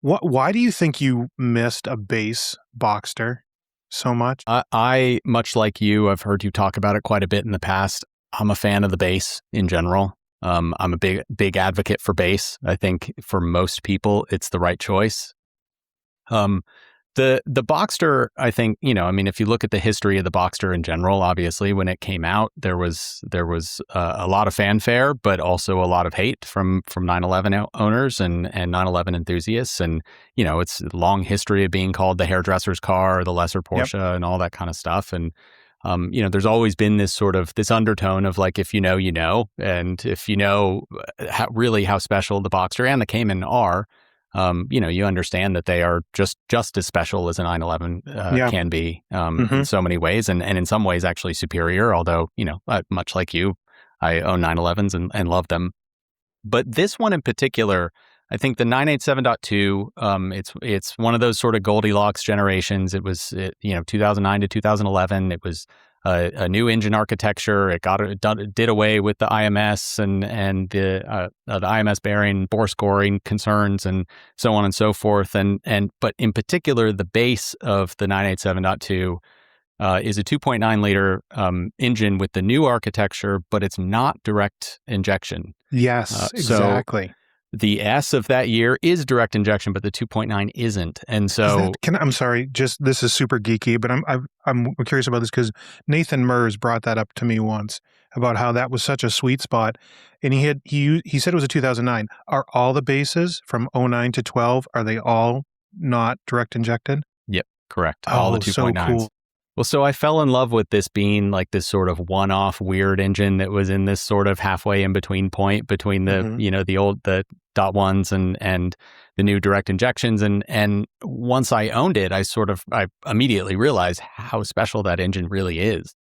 Why do you think you missed a base Boxster so much? I, much like you, I've heard you talk about it quite a bit in the past. I'm a fan of the bass in general. I'm a big advocate for bass. I think for most people, it's the right choice. Um, the Boxster, I think, I mean, if you look at the history of the Boxster in general, obviously when it came out, there was a lot of fanfare, but also a lot of hate from 911 owners and 911 enthusiasts. And, it's a long history of being called the hairdresser's car, or the lesser Yep. Porsche, and all that kind of stuff. And, there's always been this undertone of like, if you know, you know, and if you know really how special the Boxster and the Cayman are, you understand that they are just as special as a 911 Yeah. can be Hmm. in so many ways, and in some ways actually superior. Although, much like you, I own 911s and love them. But this one in particular, I think the 987.2, it's one of those sort of Goldilocks generations. It was 2009 to 2011. It was a new engine architecture. It did away with the IMS and the IMS bearing bore scoring concerns and so on and so forth. But in particular, the base of the 987.2 is a 2.9 liter engine with the new architecture, but it's not direct injection. Yes, So exactly. the S of that year is direct injection, but the 2.9 isn't. And so, I'm sorry, just this is super geeky, but I'm curious about this because Nathan Mers brought that up to me once about how that was such a sweet spot, and he said it was a 2009. Are all the bases from '09 to 12, are they all not direct injected? yep, correct. All the Oh, so 2.9s. cool. Well, so I fell in love with this being like this sort of one-off weird engine that was in this sort of halfway in between point between Mhm. the dot ones and the new direct injections. And once I owned it, I immediately realized how special that engine really is.